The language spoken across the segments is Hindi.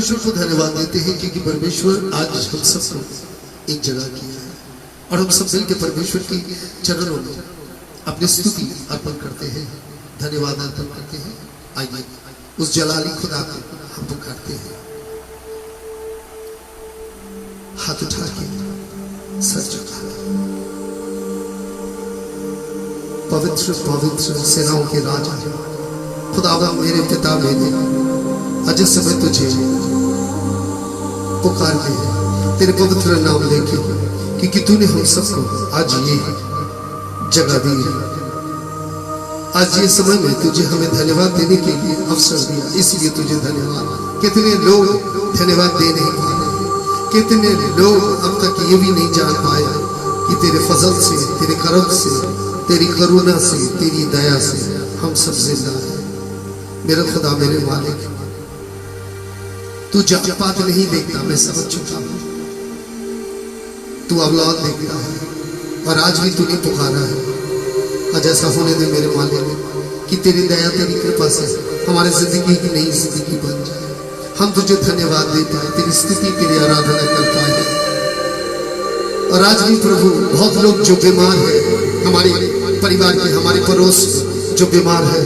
परमेश्वर को धन्यवाद देते हैं क्योंकि परमेश्वर आज हम सबको एक जगह किया है और हम सब मिलकर परमेश्वर की चरणों में अपनी स्तुति अर्पण करते हैं, धन्यवाद अर्पण करते हैं। आइए उस जलाली खुदा को हम पुकारते हैं, हाथ उठा के सर झुका के। पवित्र पवित्र सेनाओं के राजा खुदावा मेरे पिता मेरे आज इस समय तुझे पुकार के तेरे पवित्र नाम लेके, क्योंकि तूने हम सबको आज ये जगह दी है। आज ये समय में तुझे हमें धन्यवाद देने के लिए अवसर दिया, इसलिए तुझे धन्यवाद। कितने लोग धन्यवाद दे नहीं पाए, कितने लोग अब तक ये भी नहीं जान पाए कि तेरे फजल से, तेरे करम से, तेरी करुणा से, तेरी दया से हम सब जिंदा हैं। मेरा खुदा मेरे मालिक, तू जात पात नहीं देखता, मैं समझ चुका हूं। तू औलाद देखता है और आज भी तूने पुकारा है। आज ऐसा होने दे मेरे मालिक कि तेरी दया तेरी कृपा से हमारे जिंदगी की नई जिंदगी बन जाए, हम तुझे धन्यवाद दे पाए, तेरी स्तुति के लिए आराधना कर पाए। और आज भी प्रभु बहुत लोग जो बीमार है, हमारे परिवार के, हमारे पड़ोस जो बीमार है,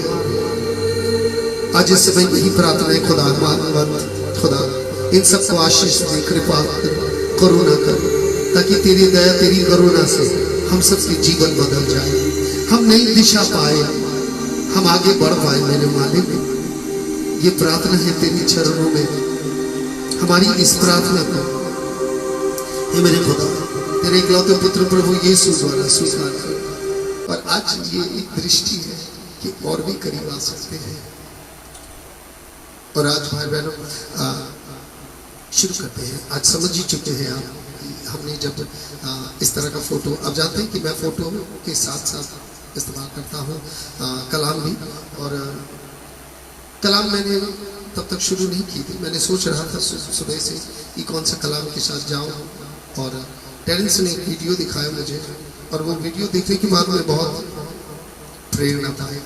आज इस समय यही प्रार्थना है खुदा इन सबको आशीष दे, कृपा करुणा कर, ताकि तेरी दया तेरी करुणा से हम सबके जीवन बदल जाए, हम नई दिशा पाए, हम आगे बढ़ पाए। मेरे मालिक ये प्रार्थना है तेरी चरणों में, हमारी इस प्रार्थना को हे मेरे खुदा तेरे इकलौते पुत्र प्रभु यीशु द्वारा स्वीकार कर। और आज ये एक दृष्टि है कि और भी करीब आ सकते हैं। और आज भाई बहनों शुरू करते हैं। आज समझ ही चुके हैं आप, हमने जब इस तरह का फोटो, अब जानते हैं कि मैं फोटो के साथ साथ इस्तेमाल करता हूँ कलाम भी। और कलाम मैंने तब तक शुरू नहीं की थी, मैंने सोच रहा था सुबह से कि कौन सा कलाम के साथ जाऊँ। और टेरेंस ने एक वीडियो दिखाया मुझे, और वो वीडियो देखने के बाद मैं बहुत प्रेरणा पाई।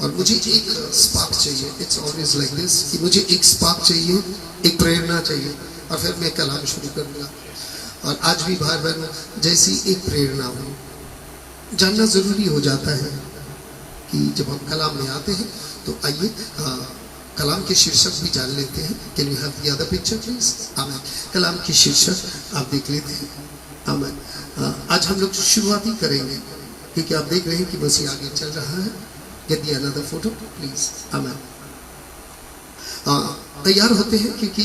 और मुझे एक स्पार्क चाहिए, इट्स ऑलवेज लाइक दिस, कि मुझे एक स्पार्क चाहिए, एक प्रेरणा चाहिए, और फिर मैं कलाम शुरू करूँगा। और आज भी भाई बहन जैसी एक प्रेरणा हो, जानना ज़रूरी हो जाता है कि जब हम कलाम में आते हैं तो आइए कलाम के शीर्षक भी जान लेते हैं। Can you have the other picture please? आमीन। कलाम के शीर्षक आप देख लेते हैं। आमीन। आज हम लोग शुरुआत ही करेंगे क्योंकि आप देख रहे हैं कि मसीह आगे चल रहा है। Get the another photo please. आमीन। तैयार होते हैं क्योंकि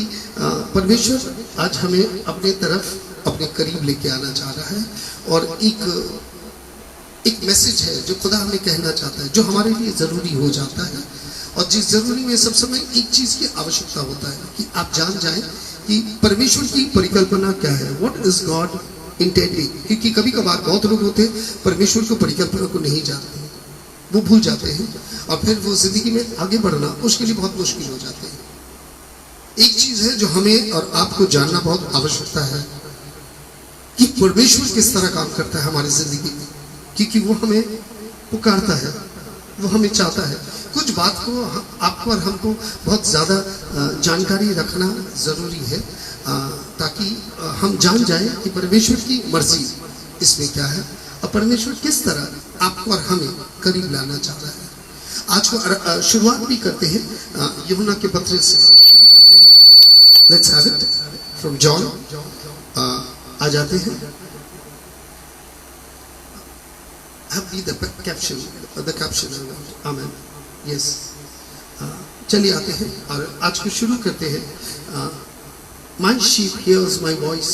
परमेश्वर आज हमें अपने तरफ, अपने करीब लेके आना चाह रहा है। और एक मैसेज है जो खुदा हमें कहना चाहता है, जो हमारे लिए ज़रूरी हो जाता है। और जिस ज़रूरी में सब समय एक चीज़ की आवश्यकता होता है कि आप जान जाएं कि परमेश्वर की परिकल्पना क्या है, व्हाट इज गॉड इंटेंडिंग। क्योंकि कभी कभार बहुत लोग होते हैं परमेश्वर की परिकल्पना को नहीं जानते, वो भूल जाते हैं, और फिर वो जिंदगी में आगे बढ़ना उसके लिए बहुत मुश्किल हो जाते हैं। एक चीज़ है जो हमें और आपको जानना बहुत आवश्यकता है कि परमेश्वर किस तरह काम करता है हमारी जिंदगी में, क्योंकि वो हमें पुकारता है, वो हमें चाहता है। कुछ बात को आपको और हमको बहुत ज़्यादा जानकारी रखना ज़रूरी है, ताकि हम जान जाएं कि परमेश्वर की मर्जी इसमें क्या है और परमेश्वर किस तरह आपको और हमें करीब लाना चाह रहा है। आज को शुरुआत भी करते हैं यूहन्ना के पत्र से शुरू करते हैं। Let's have it from John. आ जाते हैं। Have be the caption, the caption. Amen. Yes. चलिए आते हैं और आज को शुरू करते हैं। My sheep hears my voice,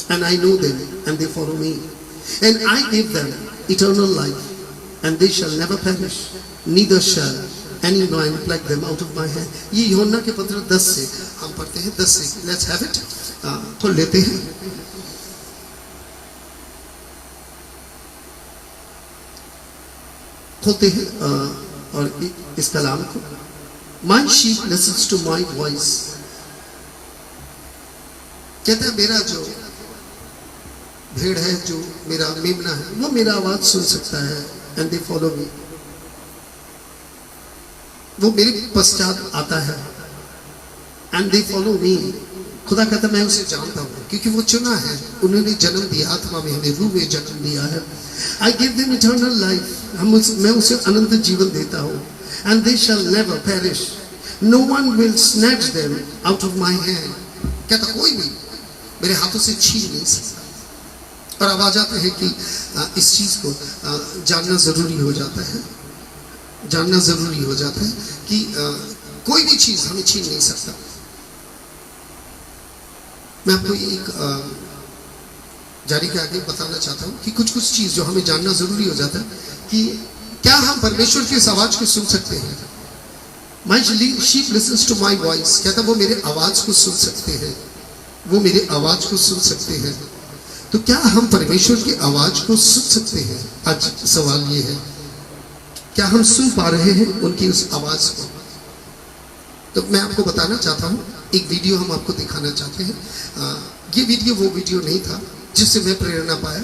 and I know them, and they follow me, and I give them eternal life, and they shall never perish, neither shall any man pluck them out of my hand. ये यूहन्ना के पत्र 10 से हम पढ़ते हैं। 10 से Let's have it. खोल लेते हैं। खोलते हैं और इस कलाम को। My sheep listens to my voice. कहते हैं मेरा जो भेड़ है, जो मेरा मेमना है, वो मेरा आवाज सुन सकता है, and they follow me. वो मेरे पश्चात आता है। and they follow me. खुदा कहता मैं उसे जानता हूँ क्योंकि वो चुना है, उन्होंने जन्म दिया, आत्मा में हमें रूह में जन्म दिया है. I give them eternal life. मैं उसे अनंत जीवन देता हूँ. And they shall never perish. No one will snatch them out of my hand. कहता कोई भी मेरे हाथों से छीन नहीं सकता. और अब आ जाते हैं कि इस चीज को जानना जरूरी हो जाता है, जानना जरूरी हो जाता है कि कोई भी चीज हमें छीन नहीं सकता. मैं आपको एक जारी के आगे बताना चाहता हूँ कि कुछ कुछ चीज जो हमें जानना जरूरी हो जाता है कि क्या हम परमेश्वर की इस आवाज को सुन सकते हैं. My sheep listens to my voice. कहता वो मेरे आवाज को सुन सकते हैं, वो मेरे आवाज को सुन सकते हैं. तो क्या हम परमेश्वर की आवाज को सुन सकते हैं? आज सवाल ये है, क्या हम सुन पा रहे हैं उनकी उस आवाज को? तो मैं आपको बताना चाहता हूँ, एक वीडियो हम आपको दिखाना चाहते हैं. ये वीडियो वो वीडियो नहीं था जिससे मैं प्रेरणा पाया,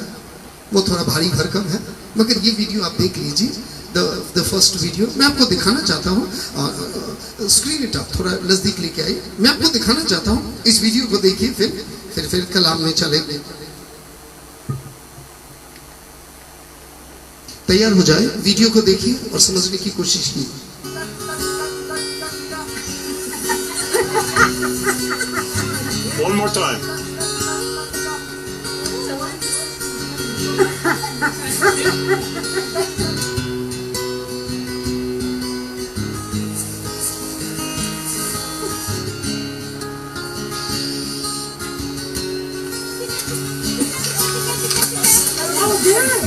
वो थोड़ा भारी भरकम है, मगर ये वीडियो आप देख लीजिए. द फर्स्ट वीडियो मैं आपको दिखाना चाहता हूँ. स्क्रीन इट आप थोड़ा नजदीक लेके आई. मैं आपको दिखाना चाहता हूँ, इस वीडियो को देखिए, फिर कलाम में चलेंगे. तैयार हो जाए, वीडियो को देखिए और समझने की कोशिश कीजिए. One more time. Oh, good.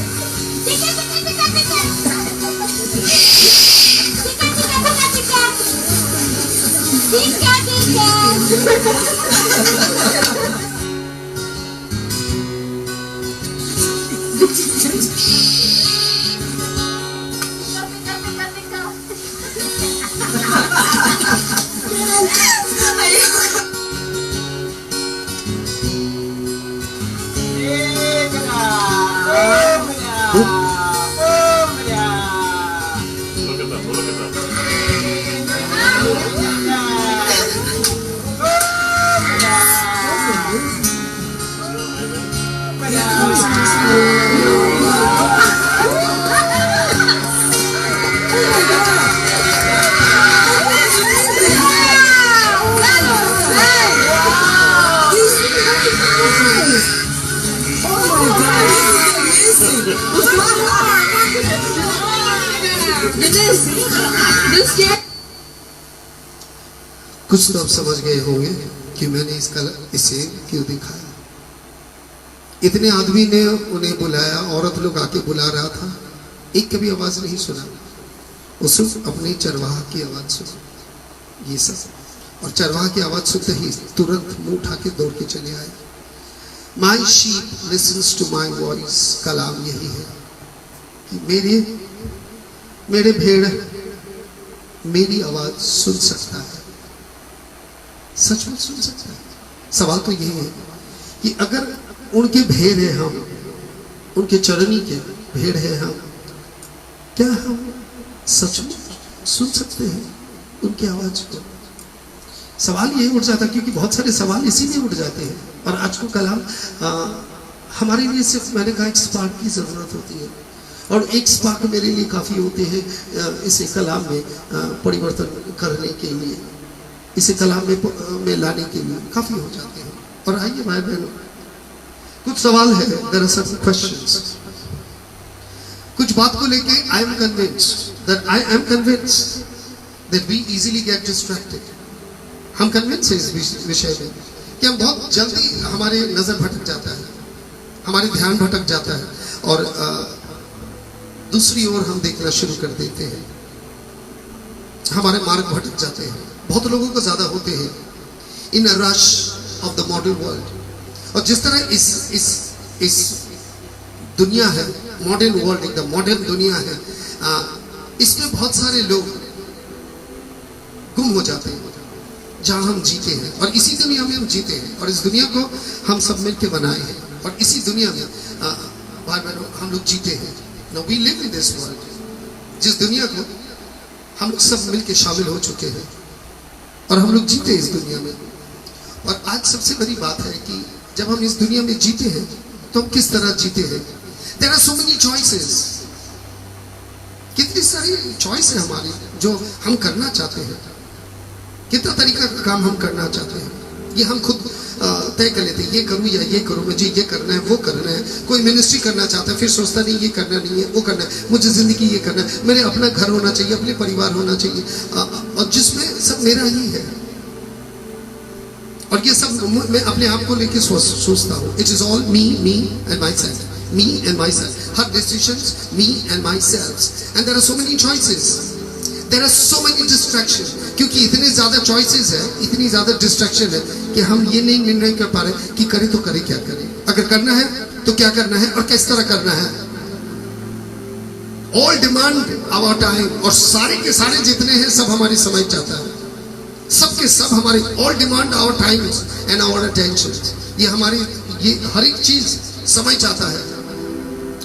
Look at them. Look at them. कुछ तो आप समझ गए होंगे कि मैंने इसे क्यों दिखाया. इतने आदमी ने उन्हें बुलाया, औरत लोग आके बुला रहा था, एक कभी आवाज नहीं सुना. वो सिर्फ अपने चरवाहा की आवाज सुना, ये सब. और चरवाहा की आवाज सुनते ही तुरंत मुंह उठा के दौड़ के चले आए. My sheep listens to my voice. कलाम यही है कि मेरे भेड़ मेरी आवाज सुन सकता है, सचमुच सुन सकता है. सवाल तो यही है कि अगर उनके भेड़ हैं हम, उनके चरनी के भेड़ हैं हम, क्या हम सचमुच सुन सकते हैं उनकी आवाज को? सवाल ये उठ जाता, क्योंकि बहुत सारे सवाल इसी में उठ जाते हैं. और आज को कलाम हमारे लिए सिर्फ, मैंने कहा, एक स्पार्क की जरूरत होती है, और एक स्पार्क मेरे लिए काफी होते हैं इसे कलाम में परिवर्तन करने के लिए, इसे कलाम में लाने के लिए काफी हो जाते हैं. और आइए भाई बहनों, कुछ सवाल है, देयर आर सर्टेन क्वेश्चंस. कुछ बात को लेके I am convinced that we easily get distracted. हम कन्विंस हैं इस विषय में कि हम बहुत जल्दी, हमारे नजर भटक जाता है, हमारे ध्यान भटक जाता है, और दूसरी ओर हम देखना शुरू कर देते हैं, हमारे मार्ग भटक जाते हैं. बहुत लोगों को ज्यादा होते हैं in a rush of the modern world. और जिस तरह इस दुनिया है, मॉडर्न वर्ल्ड, एकदम मॉडर्न दुनिया है, इसमें बहुत सारे लोग गुम हो जाते हैं जहां हम जीते हैं, और इसी दुनिया में हम जीते हैं, और इस दुनिया को हम सब मिलकर बनाए हैं, और इसी दुनिया में भाई बहनों हम लोग जीते हैं. Now we live in this world, जिस दुनिया को हम सब मिलकर शामिल हो चुके हैं. और हम लोग जीते इस दुनिया में। और आज सबसे बड़ी बात है कि जब हम इस दुनिया में जीते हैं तो हम किस तरह जीते हैं। There are so many choices, कितनी सारी चॉइस है हमारी जो हम करना चाहते हैं, कितना तरीका का काम हम करना चाहते हैं, ये हम खुद तय कर लेते हैं। ये करूँ या ये करूँ, मुझे ये करना है, वो करना है। कोई मिनिस्ट्री करना चाहता है, फिर सोचता नहीं ये करना नहीं है, वो करना है, मुझे जिंदगी ये करना है, मेरे अपना घर होना चाहिए, अपने परिवार होना चाहिए, और जिसमें सब मेरा ही है। और ये सब मैं अपने आप को लेके सोचता हूँ। It is all me and my self, me and myself. Her decisions, me and myself. And there are so many choices. There are so many distractions. क्योंकि इतने ज़्यादा choices है, इतनी ज़्यादा distraction है कि हम ये नहीं निर्णय कर पा रहे कि करें तो करें क्या करें। अगर करना है तो क्या करना है और किस तरह करना है। All demand our time, और सारे के सारे जितने हैं सब हमारी समय चाहता है। सब के सब हमारे all demand our time and our attention. ये हमारी ये हर एक चीज समय चाहता है,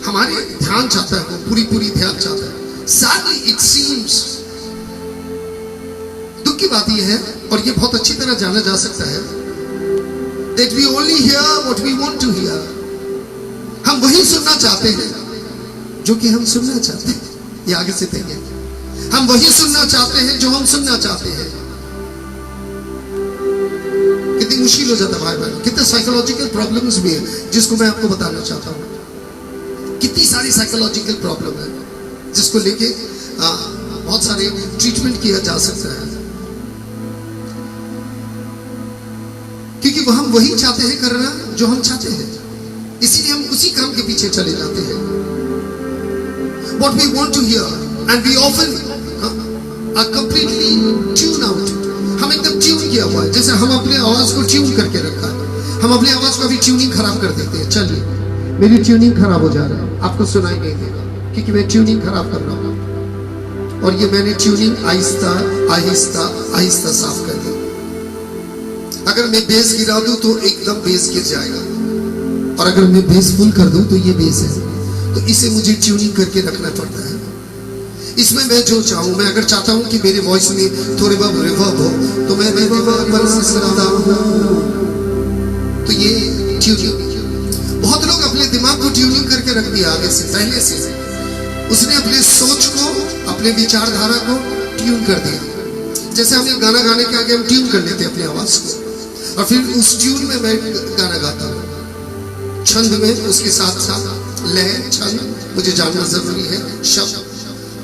हमारे ध्यान चाहता है, वो पूरी ध्यान चाहता है। Sadly it seems, दुख की बात यह है, और ये बहुत अच्छी तरह जाना जा सकता है, that we only hear what we want to hear. हम वही सुनना चाहते हैं जो कि हम सुनना चाहते हैं। ये आगे से कहेंगे, हम वही सुनना चाहते हैं जो हम सुनना चाहते हैं। कितनी मुश्किल हो जाता है भाई बहन, कितने साइकोलॉजिकल प्रॉब्लम्स भी है जिसको मैं आपको बताना चाहता हूँ। कितनी सारी साइकोलॉजिकल प्रॉब्लम है जिसको लेके बहुत सारे ट्रीटमेंट किया जा सकता है, क्योंकि हम वही चाहते हैं करना जो हम चाहते हैं, इसीलिए हम उसी काम के पीछे चले जाते हैं। What we want to hear and we often are completely tuned out. हम एकदम ट्यून किया हुआ है, जैसे हम अपने आवाज को ट्यून करके रखा है। हम अपने आवाज को अभी ट्यूनिंग खराब कर देते हैं। चलिए मेरी ट्यूनिंग खराब हो जा रहा है, आपको सुनाई नहीं देगा क्योंकि मैं ट्यूनिंग खराब कर रहा हूँ। और ये मैंने ट्यूनिंग आहिस्ता आहिस्ता आहिस्ता साफ कर दी। अगर मैं बेस गिरा दूं तो एकदम बेस गिर जाएगा, और अगर मैं बेस फुल कर दूं तो ये बेस है। तो इसे मुझे ट्यूनिंग करके रखना पड़ता है। इसमें मैं जो चाहूँ, मैं अगर चाहता हूँ कि मेरे वॉइस में थोड़ी बहुत रिवर्ब हो तो मैं रिवर्ब बना सकता हूँ। तो ये ट्यूनिंग, बहुत लोग अपने दिमाग को ट्यूनिंग करके रख दिया आगे से, पहले से उसने अपने सोच को, अपने विचारधारा को ट्यून कर दिया। जैसे हम एक गाना गाने के आगे हम ट्यून कर लेते हैं अपनी आवाज को, और फिर उस ट्यून में मैं गाना गाता हूँ, छंद में, उसके साथ साथ लय छंद मुझे जानना जरूरी है, शब्द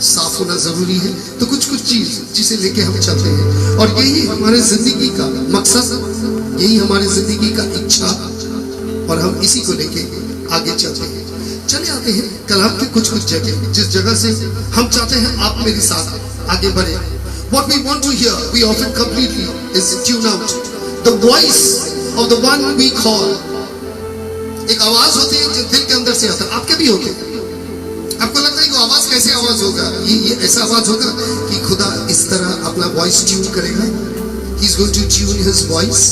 साफ होना जरूरी है। तो कुछ चीज जिसे लेके हम चलते हैं, और यही हमारे जिंदगी का मकसद, यही हमारी जिंदगी का इच्छा, और हम इसी को लेके आगे चलते हैं। चले आते हैं कलाम के कुछ जगह, जिस जगह से हम चाहते हैं आप मेरे साथ आगे बढ़े। What we want to hear, we often completely is tune out the voice of the one we call. एक आवाज होती है जो दिल के अंदर से आता है, आपके भी होते हैं। आपको लगता है कि वो आवाज कैसे आवाज होगा, ये ऐसा आवाज होगा कि खुदा इस तरह अपना वॉइस ट्यून करेगा। He is going to tune his voice,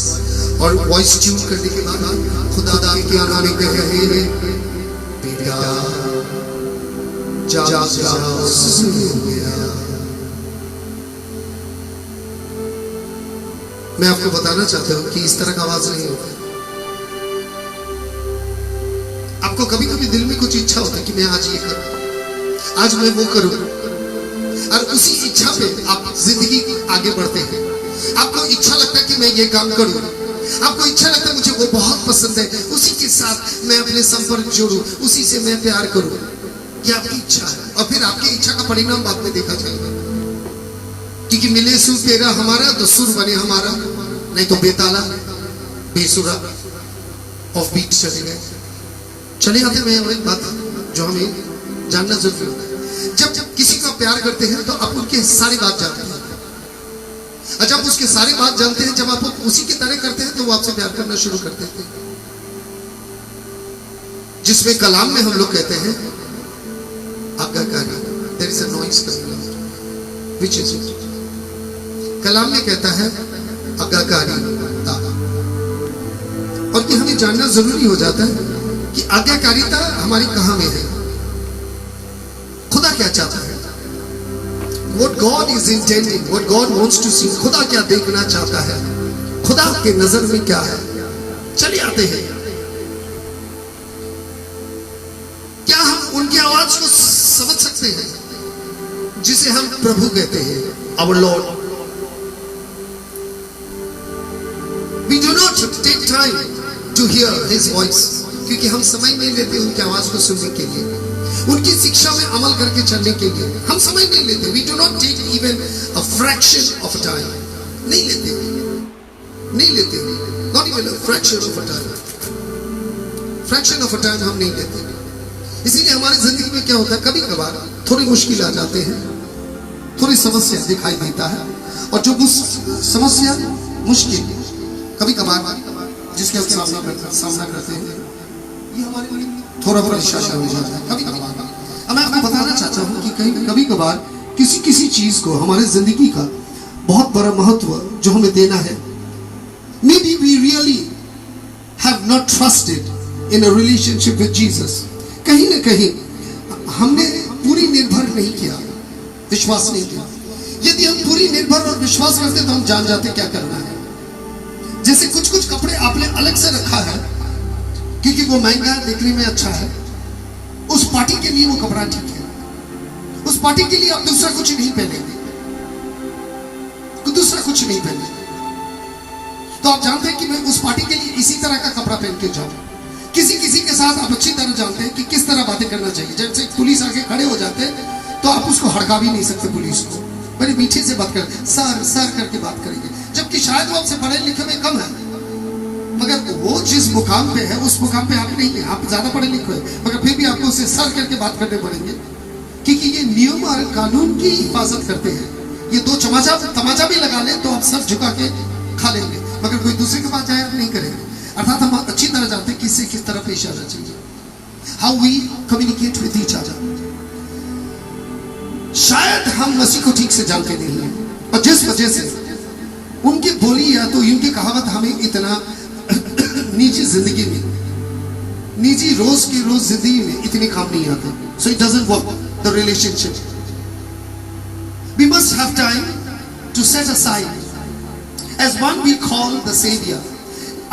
और वॉइस ट्यून करने के बाद खुदा के आना में कहे बेटा जा सुन गया। मैं आपको बताना चाहता हूं कि इस तरह का आवाज नहीं होता। आपको कभी कभी दिल में कुछ इच्छा होता है कि मैं आज ये करूं, आज मैं वो करूं, और उसी इच्छा पे आप जिंदगी आगे बढ़ते हैं। आपको इच्छा लगता है कि मैं ये काम करूं, आपको इच्छा लगता है मुझे वो बहुत पसंद है, उसी के साथ मैं अपने संपर्क जोड़ूं, उसी से मैं प्यार करूं। ये आपकी इच्छा है, और फिर आपकी इच्छा का परिणाम बाद में देखा जाएगा। क्योंकि मिले सुर तेरा हमारा तो सुर बने हमारा, नहीं तो बेताला बेसुरा ऑफ बीट चले गए। चले आते हैं एक बात जो हमें जानना जरूरी होता है। जब किसी को प्यार करते हैं तो आप उनके सारी बात जानते हैं, और जब उसके सारी बात जानते हैं, जब आप उसी की तरह करते हैं तो वो आपसे प्यार करना शुरू कर देते हैं। जिसमें कलाम में हम लोग कहते हैं आज्ञाकारी, there is a noise coming out, which is it? कलाम में कहता है आज्ञाकारिता, और ये हमें जानना जरूरी हो जाता है कि आज्ञाकारिता हमारी कहां में है, खुदा क्या चाहता है। What God is intending, what God wants to see, खुदा क्या देखना चाहता है, खुदा के नजर में क्या है, चले आते हैं। क्या हम उनकी आवाज को समझ सकते हैं जिसे हम प्रभु कहते हैं, our Lord? We do not take time to hear His voice, क्योंकि हम समय नहीं लेते उनकी आवाज को सुनने के लिए, उनकी शिक्षा में अमल करके चलने के लिए हम समय नहीं लेते। We do not take even a fraction of a time, नहीं लेते, not even a fraction of a time, fraction of a time हम नहीं लेते। इसीलिए हमारी जिंदगी में क्या होता है, कभी कभार थोड़ी मुश्किल आ जाते हैं, थोड़ी समस्या दिखाई देता है, और जो समस्या मुश्किल कभी कभार जिसके हम सामना करते हैं, ये हमारे लिए थोड़ा परेशान हो जाता है कभी कभार। अब मैं आपको बताना चाहता हूँ कि कभी कभार किसी चीज को हमारे जिंदगी का बहुत बड़ा महत्व जो हमें देना है, maybe we really have not trusted in a relationship with Jesus, कहीं ना कहीं हमने पूरी निर्भर नहीं किया, विश्वास नहीं किया। यदि हम पूरी निर्भर और विश्वास करते तो हम जान जाते क्या करना है। जैसे कुछ कपड़े आपने अलग से रखा है क्योंकि वो महंगा है, देखने में अच्छा है, उस पार्टी के लिए वो कपड़ा ठीक है, उस पार्टी के लिए आप दूसरा कुछ नहीं पहनेंगे, तो आप जानते हैं कि मैं उस पार्टी के लिए इसी तरह का कपड़ा पहन के जाऊं। किसी के साथ आप अच्छी तरह जानते हैं कि किस तरह बातें करना चाहिए। जैसे पुलिस आके खड़े हो जाते हैं तो आप उसको हड़का भी नहीं सकते, पुलिस को बड़े मीठे से बात करें, सर करके बात करेंगे, जबकि शायद वो आपसे पढ़े लिखे में कम है, मगर वो जिस मुकाम पे है उस मुकाम पे आप नहीं है, आप ज्यादा पढ़े लिखे हैं, मगर फिर भी आपको उसे सर करके बात करने पड़ेंगे, क्योंकि ये नियम और कानून की हिफाजत करते हैं। ये दो तमाचा भी लगा ले तो आप सर झुका के खा लेंगे, मगर कोई दूसरे के पास जाए आप नहीं करेंगे। अर्थात हम अच्छी तरह जानते हैं किससे किस तरह पेश आना चाहिए, how we communicate with each other. शायद हम मसीह को ठीक से जानते नहीं हैं, और जिस वजह से उनकी बोली या तो उनकी कहावत हमें इतना निजी जिंदगी में, निजी रोज की रोज जिंदगी में इतने काम नहीं आते। So it doesn't work the relationship. We must have time to set aside as one we call the saviour.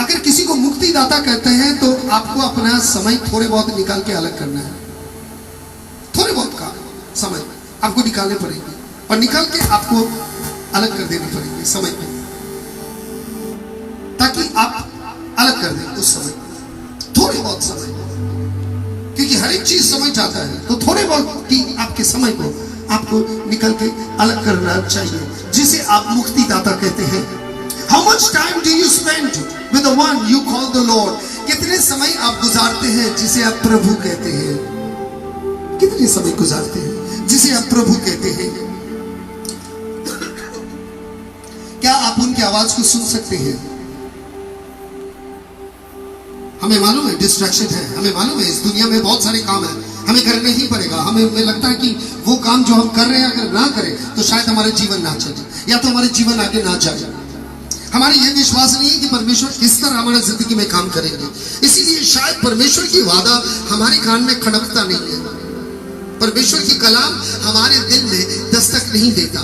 अगर किसी को मुक्तिदाता कहते हैं तो आपको अपना समय थोड़े बहुत निकाल के अलग करना है, थोड़े बहुत का समय आपको निकालने पड़ेंगे, और निकाल के आपको अलग कर देने पड़ेंगे समय को, ताकि आप अलग कर दें उस समय, थोड़े बहुत समय, क्योंकि हर एक चीज समय चाहता है, तो थोड़े बहुत की आपके समय को आपको निकल के अलग करना चाहिए, जिसे आप मुक्तिदाता कहते हैं। How much time do you spend with the one you call the Lord? कितने समय आप गुजारते हैं जिसे आप प्रभु कहते हैं? कितने समय गुजारते हैं जिसे आप प्रभु कहते हैं? क्या आप उनकी आवाज को सुन सकते हैं? हमें मालूम है डिस्ट्रैक्शन है, हमें मालूम है इस दुनिया में बहुत सारे काम है, हमें करना ही पड़ेगा। हमें लगता है कि वो काम जो हम कर रहे हैं अगर ना करें तो शायद हमारे जीवन ना चले, या तो हमारे जीवन आगे ना जाए। हमारे ये विश्वास नहीं है कि परमेश्वर इस तरह हमारे जिंदगी में काम करेंगे, इसीलिए शायद परमेश्वर की वादा हमारे कान में खड़कता नहीं है, परमेश्वर की कलाम हमारे दिल में दस्तक नहीं देता,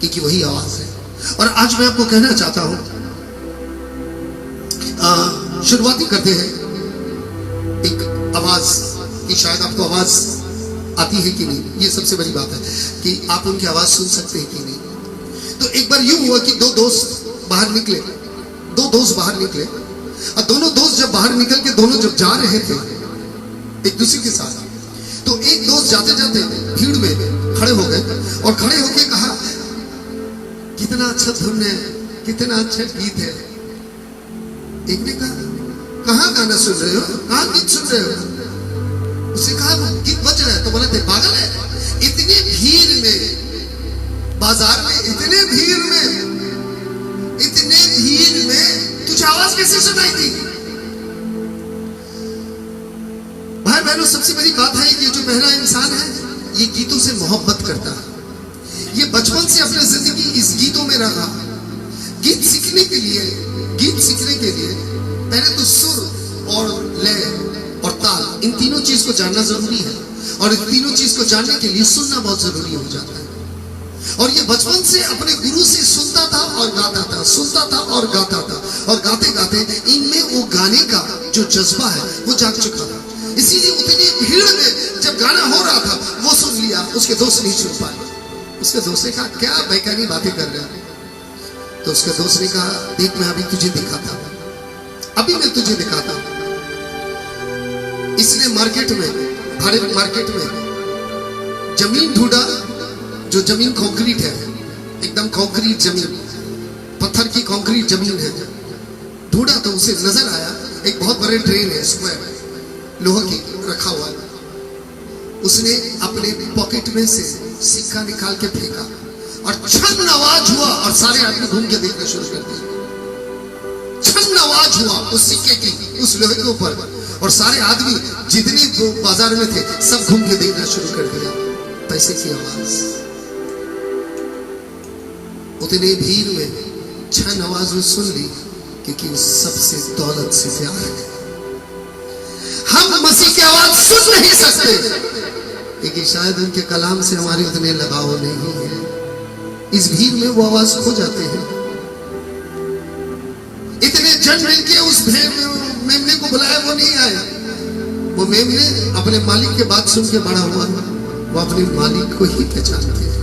क्योंकि वही आवाज है। और आज मैं आपको कहना चाहता हूं, शुरुआती करते हैं एक आवाज की, शायद आपको आवाज आती है कि नहीं, ये सबसे बड़ी बात है कि आप उनकी आवाज सुन सकते हैं कि नहीं। तो एक बार यूं हुआ कि दो दोस्त बाहर निकले, और दोनों दोस्त जब बाहर निकल के दोनों जब जा रहे थे एक दूसरे के साथ, तो एक दोस्त जाते जाते भीड़ में खड़े हो गए और खड़े होके कहा, कितना अच्छा धुन है, कितना अच्छा गीत है। एक ने कहा, कहाँ गाना सुन रहे हो, कहाँ गीत सुन रहे हो? उससे कहा गीत बज रहा है, तो बोले थे पागल है, इतनी भीड़ में, बाजार में इतने भीड़ में तुझे आवाज कैसे सुनाई दी? भाई बहनों, सबसे बड़ी बात है कि जो पहला इंसान है ये गीतों से मोहब्बत करता है, ये बचपन से अपनी जिंदगी इस गीतों में रहा। गीत सीखने के लिए पहले तो सुर और लय और ताल, इन तीनों चीज को जानना जरूरी है, और इन तीनों चीज को जानने के लिए सुनना बहुत जरूरी हो जाता है। और ये बचपन से अपने गुरु से सुनता था और गाता था, सुनता था और गाता था, और गाते गाते इनमें वो गाने का जो जज्बा है वो जाग चुका था। इसीलिए उतनी भीड़ में जब गाना हो रहा था वो सुन लिया, उसके दोस्त नहीं सुन पाए। उसके दोस्त ने कहा क्या बेकारी बातें कर रहे हैं? तो उसके दोस्त ने कहा देख मैं अभी तुझे दिखाता हूं, अभी मैं तुझे दिखाता हूं। इसने मार्केट में, भाड़े मार्केट में जमीन ढूंढा, जो जमीन कंक्रीट है, एकदम कंक्रीट जमीन, पत्थर की कंक्रीट जमीन है। ढूंढा तो उसे नजर आया एक बहुत बड़े ट्रेन है, स्क्वायर लोहा की रखा हुआ है। उसने अपने पॉकेट में से सिक्का निकाल के फेंका और छन आवाज हुआ और सारे आदमी घूम के देखना शुरू कर दिए। छन आवाज हुआ उस सिक्के की, उस लोहे के ऊपर, और सारे आदमी जितने बाजार में थे सब घूम के देखना शुरू कर दिया। पैसे की आवाज, उतने भीड़ में छन आवाज में सुन ली, क्योंकि उस सबसे दौलत से प्यार है। हम मसीह की आवाज सुन नहीं सकते क्योंकि शायद उनके कलाम से हमारे उतने लगाव नहीं है। इस भीड़ में वो आवाज खो जाते हैं। इतने जन मिलके उस मेमने को बुलाया, वो नहीं आया। वो मेमने अपने मालिक के बात सुन के बड़ा हुआ, वो अपने मालिक को ही पहचानते हैं।